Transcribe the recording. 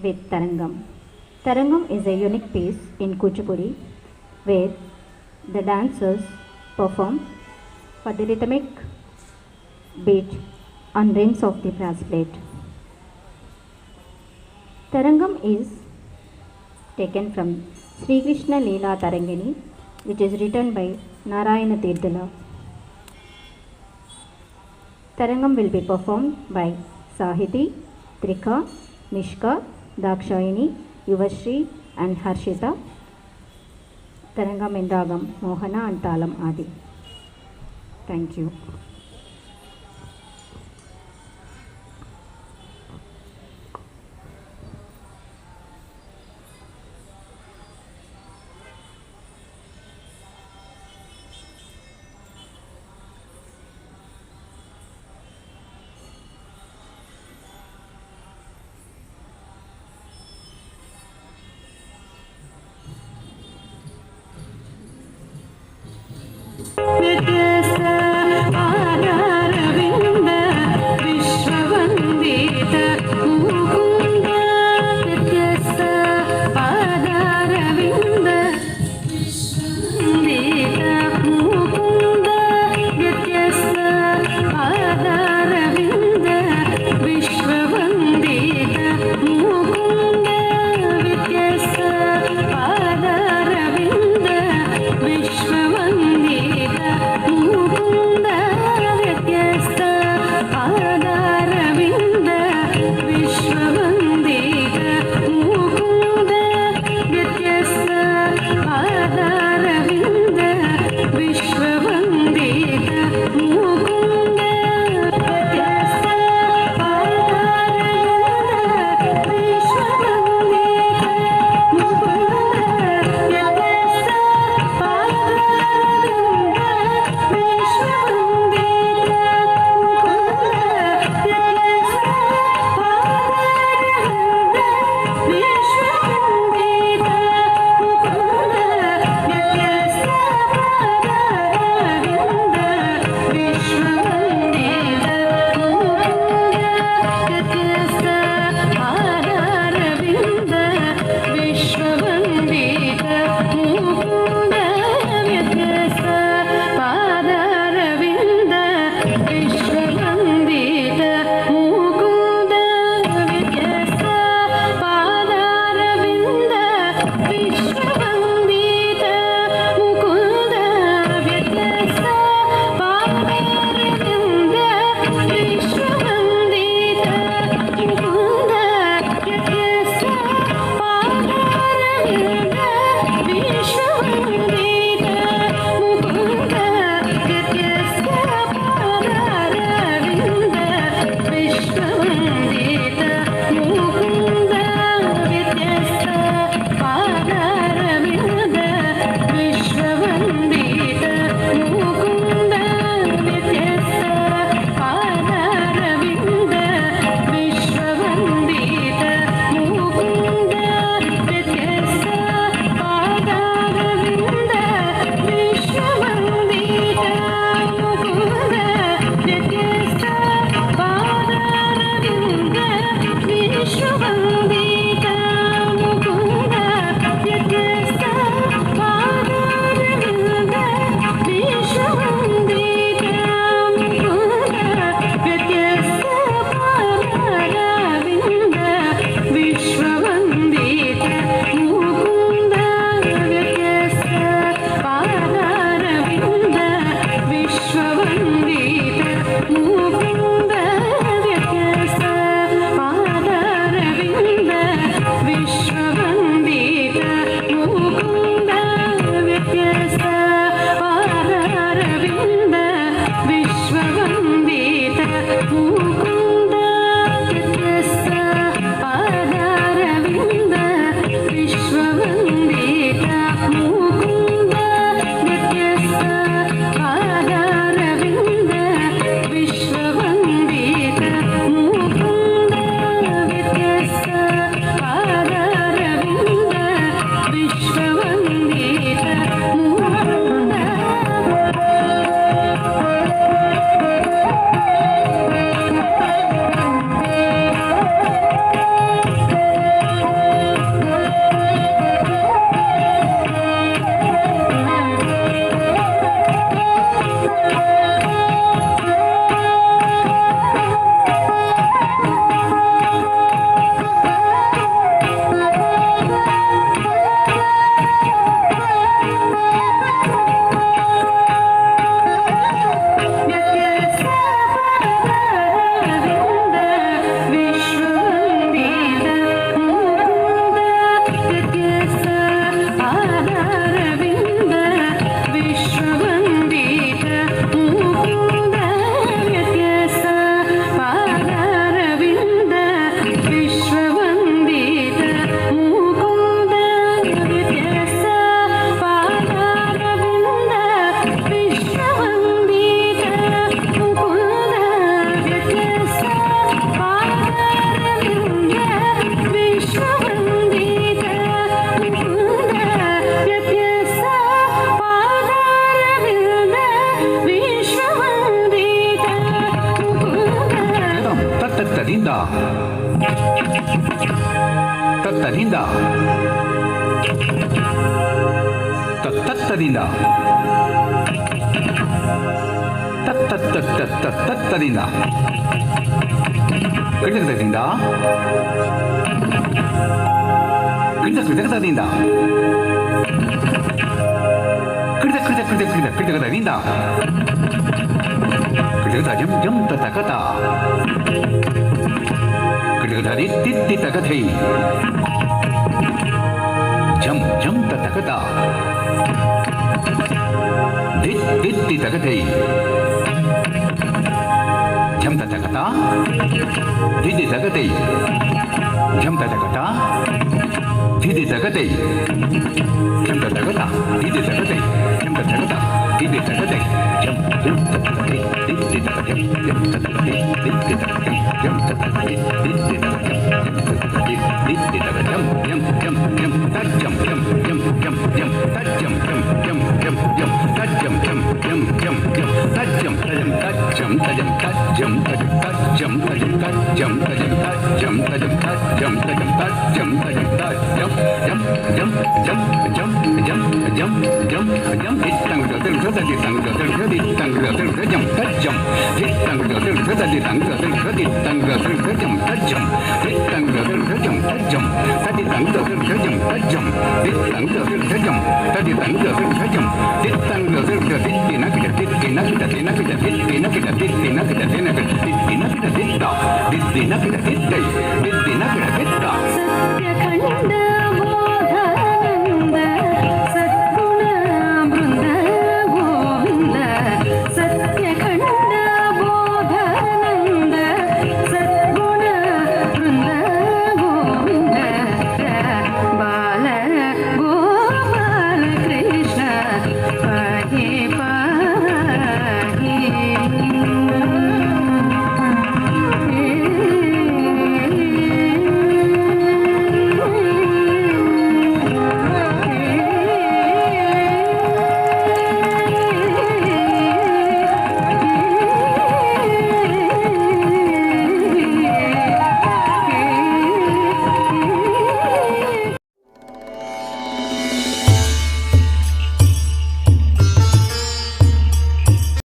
with Tarangam. Tarangam is a unique piece in Kuchipudi where the dancers perform for the rhythmic beat on rings of the brass plate. Tarangam is taken from Sri Krishna Leela Tarangini, which is written by Narayana Tirthala. Tarangam will be performed by Sahiti, Trika, Mishka, Dakshayini, Yuvashri and Harshita. Tarangam in Ragam, Mohana and Talam Adi. Thank you. With this, ತತ್ತದಿಂದ ತತ್ತತ್ತದಿಂದ ತತ್ತತ್ತತ್ತತ್ತತ್ತದಿಂದ ಕೃತಕದಿಂದ ಕೃತಕದಿಂದ ಕೃತಕದಿಂದ ಕೃತಕದ ಜಂ ಜಂ ತತಕತ ಕೃತಕದ ತಿತ್ತಿ ತಕಥೈ ಜಂ ಜಂ ತತಕತ ದಿತ್ತಿ ತಕಥೈ ಜಂ ತತಕತ ದಿದಿ ತಕಥೈ ಜಂ ತತಕತ ದಿದಿ ತಕಥೈ ಜಂ ತತಕತ ದಿದಿ ತಕಥೈ ಜಂ ತತಕತ ದಿದಿ ತಕಥೈ ಜಂ ಜಂ ತತಕಥೈ ದಿದಿ ತಕಥೈ ಜಂ ತತಕಥೈ ದಿದಿ ತಕಥೈ ಜಂ ತತಕಥೈ ದಿದಿ ತಕಥೈ ದಿದಿ ತಕಥೈ ಜಂ ಜಂ ಜಂ ಜಂ ತಜ್ಜಂ ಜಂ ಜಂ ಜಂ ಜಂ ತಜ್ಜಂ ಜಂ ಜಂ ಜಂ ಜಂ ತಜ್ಜಂ ಜಂ ಜಂ ಜಂ ಜಂ ತಜ್ಜಂ ತಜಂ ತಜ್ಜಂ ತಜಂ ತಜ್ಜಂ ತಜಂ ತಜ್ಜಂ ತಜಂ ತಜ್ಜಂ ತಜಂ ತಜ್ಜಂ ತಜಂ ತಜ್ಜಂ ತಜಂ ತಜ್ಜಂ ತಜಂ ತಜ್ಜಂ ಜಂ ಜಂ ಜಂ ಜಂ ಜಂ ಜಂ ಜಂ ಜಂ ಇತ್ತಂಗ ತಿರುಗದಿ ತಂಗ ತಿರುಗದಿ ತಂಗ ತಿರುಗಜಂ ತಜ್ಜಂ ಇತ್ತಂಗ ತಿರುಗದಿ ತಂಗ ತಿರುಗದಿ ತಂಗ ತಿರುಗಜಂ ತಜ್ಜಂ ಇತ್ತಂಗ ತಿರುಗಜಂ ತಜ್ಜಂ ತದಿ ತಂಗ ತಿರುಗಜಂ ತಜ್ಜಂ ಇತ್ತಂಗ ತಿರುಗಜಂ ತದಿ ತಂಗ ತಿರುಗಜಂ ಇತ್ತಂಗ ತಿರುಗದಿ ದಿನಕಿಡ ದಿನಕಿಡ ದಿನಕಿಡ ದಿನಕಿಡ ದಿನಕಿಡ ದಿನಕಿಡ ದಿನಕಿಡ ದಿತ್ತ ದಿನಕಿಡ ದಿತ್ತೈ ದಿನಕಿಡ ದಿತ್ತ